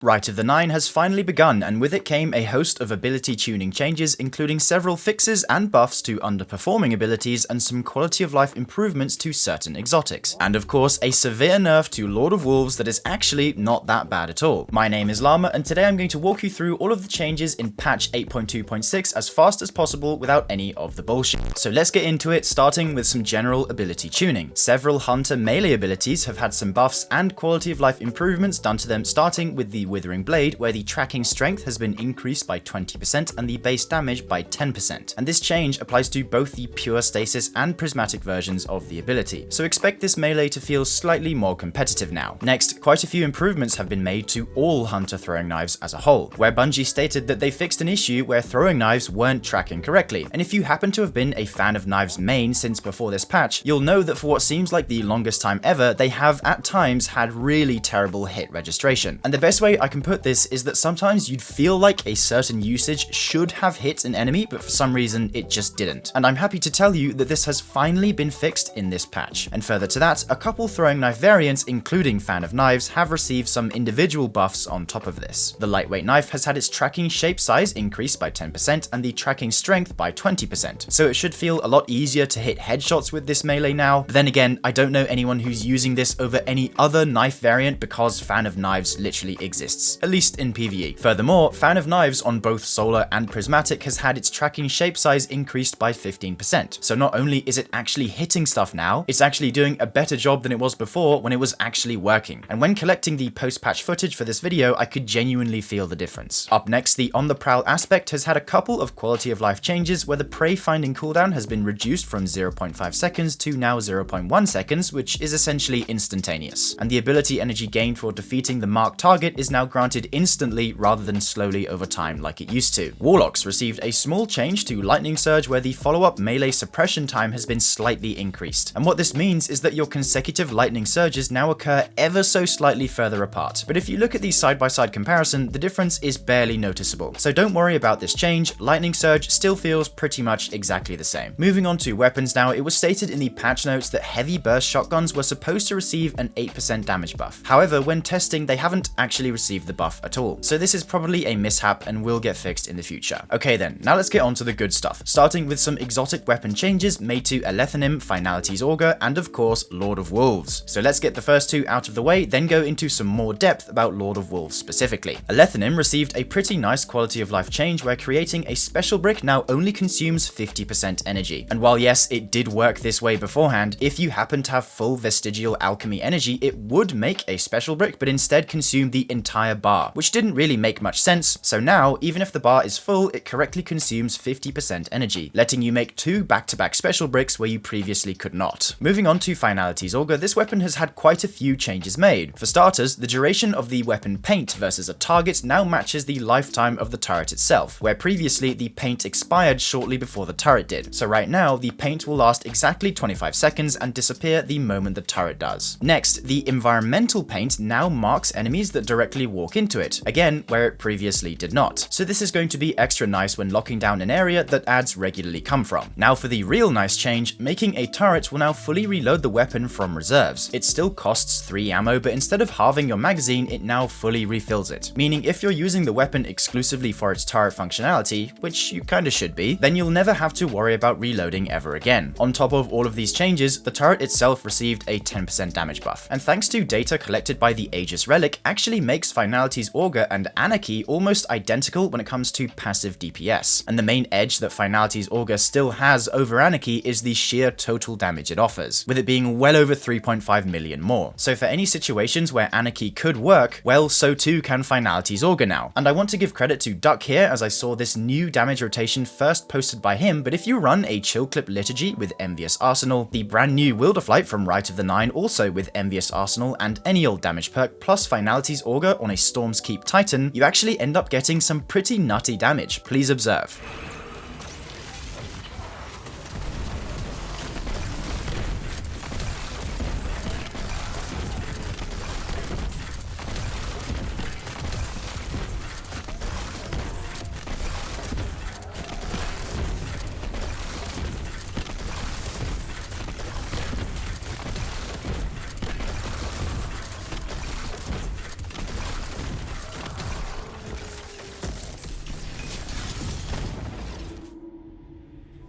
Rite of the Nine has finally begun, and with it came a host of ability tuning changes, including several fixes and buffs to underperforming abilities and some quality of life improvements to certain exotics. And of course, a severe nerf to Lord of Wolves that is actually not that bad at all. My name is Llama, and today I'm going to walk you through all of the changes in patch 8.2.6 as fast as possible without any of the bullshit. So let's get into it, starting with some general ability tuning. Several hunter melee abilities have had some buffs and quality of life improvements done to them, starting with the Withering Blade, where the tracking strength has been increased by 20% and the base damage by 10%. And this change applies to both the pure stasis and prismatic versions of the ability, so expect this melee to feel slightly more competitive now. Next, quite a few improvements have been made to all hunter throwing knives as a whole, where Bungie stated that they fixed an issue where throwing knives weren't tracking correctly. And if you happen to have been a fan of Knives main since before this patch, you'll know that for what seems like the longest time ever, they have at times had really terrible hit registration. And the best way I can put this is that sometimes you'd feel like a certain usage should have hit an enemy, but for some reason it just didn't. And I'm happy to tell you that this has finally been fixed in this patch. And further to that, a couple throwing knife variants, including Fan of Knives, have received some individual buffs on top of this. The lightweight knife has had its tracking shape size increased by 10% and the tracking strength by 20%, so it should feel a lot easier to hit headshots with this melee now. But then again, I don't know anyone who's using this over any other knife variant because Fan of Knives literally exists, at least in PvE. Furthermore, Fan of Knives on both Solar and Prismatic has had its tracking shape size increased by 15%. So not only is it actually hitting stuff now, it's actually doing a better job than it was before when it was actually working. And when collecting the post-patch footage for this video, I could genuinely feel the difference. Up next, the On the Prowl aspect has had a couple of quality of life changes where the prey finding cooldown has been reduced from 0.5 seconds to now 0.1 seconds, which is essentially instantaneous. And the ability energy gained for defeating the marked target is now granted instantly rather than slowly over time like it used to. Warlocks received a small change to Lightning Surge where the follow-up melee suppression time has been slightly increased. And what this means is that your consecutive Lightning Surges now occur ever so slightly further apart. But if you look at the side-by-side comparison, the difference is barely noticeable. So don't worry about this change, Lightning Surge still feels pretty much exactly the same. Moving on to weapons now, it was stated in the patch notes that heavy burst shotguns were supposed to receive an 8% damage buff. However, when testing, they haven't actually received the buff at all. So this is probably a mishap and will get fixed in the future. Okay then, now let's get on to the good stuff, starting with some exotic weapon changes made to Alethonym, Finality's Auger, and of course, Lord of Wolves. So let's get the first two out of the way, then go into some more depth about Lord of Wolves specifically. Alethonym received a pretty nice quality of life change where creating a special brick now only consumes 50% energy. And while yes, it did work this way beforehand, if you happen to have full vestigial alchemy energy, it would make a special brick, but instead consume the entire bar, which didn't really make much sense. So now, even if the bar is full, it correctly consumes 50% energy, letting you make two back-to-back special bricks where you previously could not. Moving on to Finality's Auger, this weapon has had quite a few changes made. For starters, the duration of the weapon paint versus a target now matches the lifetime of the turret itself, where previously the paint expired shortly before the turret did. So right now, the paint will last exactly 25 seconds and disappear the moment the turret does. Next, the environmental paint now marks enemies that directly walk into it, again, where it previously did not. So this is going to be extra nice when locking down an area that adds regularly come from. Now for the real nice change, making a turret will now fully reload the weapon from reserves. It still costs 3 ammo, but instead of halving your magazine, it now fully refills it. Meaning if you're using the weapon exclusively for its turret functionality, which you kinda should be, then you'll never have to worry about reloading ever again. On top of all of these changes, the turret itself received a 10% damage buff. And thanks to data collected by the Aegis relic, actually makes Finality's Auger and Anarchy almost identical when it comes to passive DPS. And the main edge that Finality's Auger still has over Anarchy is the sheer total damage it offers, with it being well over 3.5 million more. So for any situations where Anarchy could work, well, so too can Finality's Auger now. And I want to give credit to Duck here, as I saw this new damage rotation first posted by him, but if you run a Chill Clip Liturgy with Envious Arsenal, the brand new Wilderflight from Rite of the Nine also with Envious Arsenal, and any old damage perk plus Finality's Auger on a Storm's Keep Titan, you actually end up getting some pretty nutty damage. Please observe.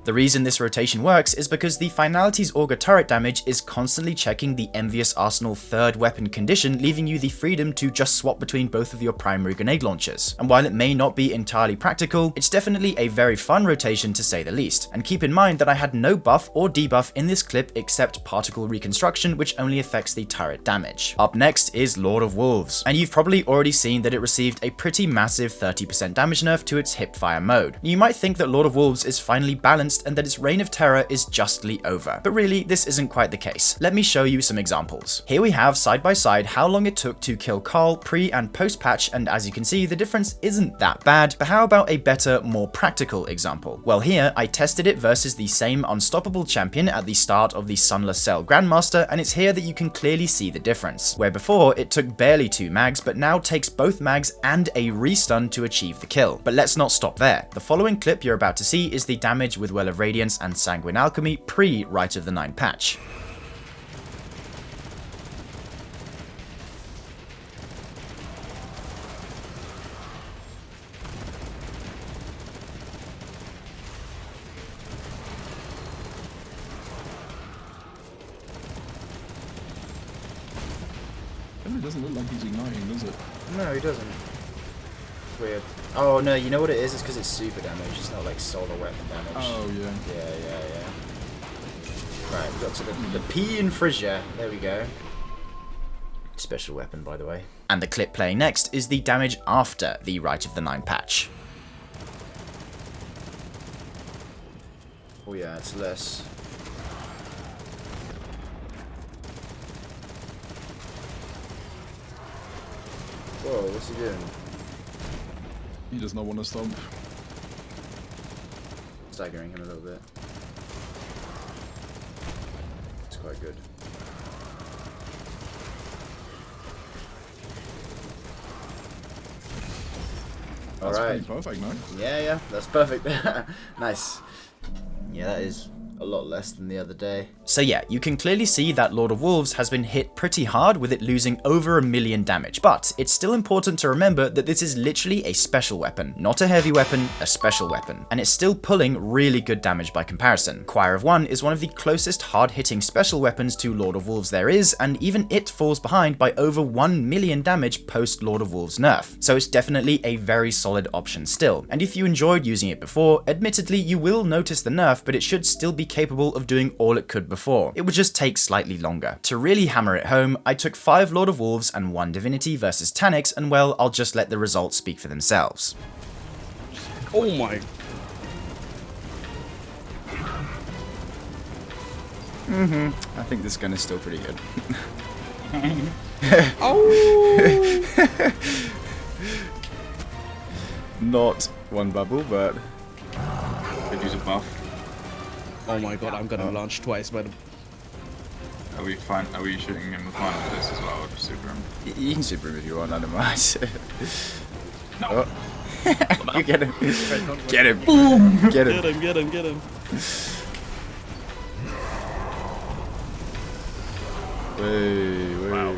The reason this rotation works is because the Finality's Auger turret damage is constantly checking the Envious Arsenal third weapon condition, leaving you the freedom to just swap between both of your primary grenade launchers. And while it may not be entirely practical, it's definitely a very fun rotation to say the least. And keep in mind that I had no buff or debuff in this clip except particle reconstruction, which only affects the turret damage. Up next is Lord of Wolves, and you've probably already seen that it received a pretty massive 30% damage nerf to its hipfire mode. You might think that Lord of Wolves is finally balanced and that its reign of terror is justly over, but really this isn't quite the case. Let me show you some examples. Here we have side by side how long it took to kill Carl pre and post patch, and as you can see the difference isn't that bad, but how about a better, more practical example? Well, here I tested it versus the same unstoppable champion at the start of the Sunless Cell Grandmaster, and it's here that you can clearly see the difference, where before it took barely 2 mags but now takes both mags and a restun to achieve the kill. But let's not stop there. The following clip you're about to see is the damage with Well of Radiance and Sanguine Alchemy pre Rite of the Nine patch. It doesn't look like he's igniting, does it? No, he doesn't. Weird. Oh no, you know what it is? It's because it's super damage. It's not like solar weapon damage. Oh yeah. Yeah. Right, we got to the P in Frisia. There we go. Special weapon, by the way. And the clip playing next is the damage after the Rite of the Nine patch. Oh yeah, it's less. Whoa, what's he doing? He does not want to stomp. Staggering him a little bit. It's quite good. That's Alright. pretty perfect, no? Yeah, that's perfect. Nice. Yeah, that is a lot less than the other day. So yeah, you can clearly see that Lord of Wolves has been hit pretty hard with it losing over 1 million damage, but it's still important to remember that this is literally a special weapon, not a heavy weapon, a special weapon, and it's still pulling really good damage by comparison. Choir of One is one of the closest hard-hitting special weapons to Lord of Wolves there is, and even it falls behind by over 1 million damage post Lord of Wolves nerf, so it's definitely a very solid option still. And if you enjoyed using it before, admittedly you will notice the nerf, but it should still be capable of doing all it could before. It would just take slightly longer. To really hammer it home, I took 5 Lord of Wolves and 1 Divinity versus Taniks, and well, I'll just let the results speak for themselves. Oh my. I think this gun is still pretty good. Oh! Not one bubble, but Could use a buff. Oh my god, I'm gonna launch twice, but Are we fine? Are we shooting in the final for this as well? Or just super him? you can super him if you want, I don't mind. No. Oh. You get him. Get him. Get him. get him. Wow.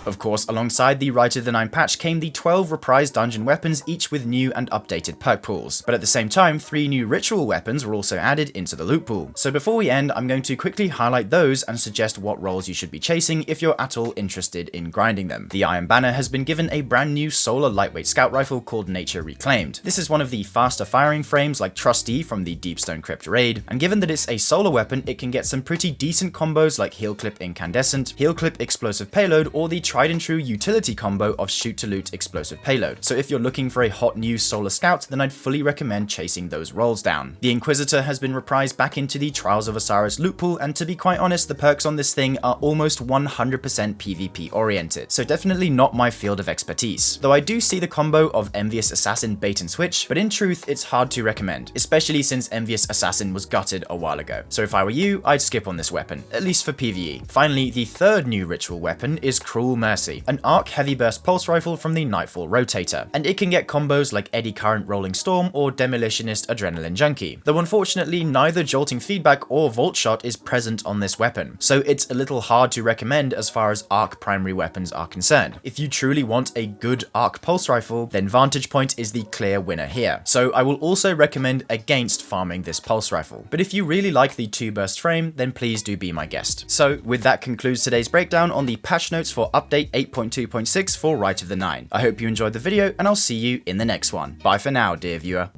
Of course, alongside the Rite of the Nine patch came the 12 reprised dungeon weapons, each with new and updated perk pools. But at the same time, 3 new ritual weapons were also added into the loot pool. So before we end, I'm going to quickly highlight those and suggest what roles you should be chasing if you're at all interested in grinding them. The Iron Banner has been given a brand new solar lightweight scout rifle called Nature Reclaimed. This is one of the faster firing frames like Trusty from the Deepstone Crypt raid, and given that it's a solar weapon, it can get some pretty decent combos like Heal Clip Incandescent, Heal Clip Explosive Payload, or the tried and true utility combo of Shoot to Loot Explosive Payload. So if you're looking for a hot new solar scout, then I'd fully recommend chasing those rolls down. The Inquisitor has been reprised back into the Trials of Osiris loot pool, and to be quite honest, the perks on this thing are almost 100% PvP oriented, so definitely not my field of expertise. Though I do see the combo of Envious Assassin bait and switch, but in truth it's hard to recommend, especially since Envious Assassin was gutted a while ago. So if I were you, I'd skip on this weapon, at least for PvE. Finally, the third new ritual weapon is Cruel Mercy, an arc heavy burst pulse rifle from the Nightfall rotator, and it can get combos like Eddy Current Rolling Storm or Demolitionist Adrenaline Junkie, though unfortunately neither jolting feedback or vault shot is present on this weapon, so it's a little hard to recommend as far as arc primary weapons are concerned. If you truly want a good arc pulse rifle, then Vantage Point is the clear winner here, so I will also recommend against farming this pulse rifle. But if you really like the 2-burst frame, then please do be my guest. So with that concludes today's breakdown on the patch notes for update 8.2.6 for Rite of the Nine. I hope you enjoyed the video, and I'll see you in the next one. Bye for now, dear viewer.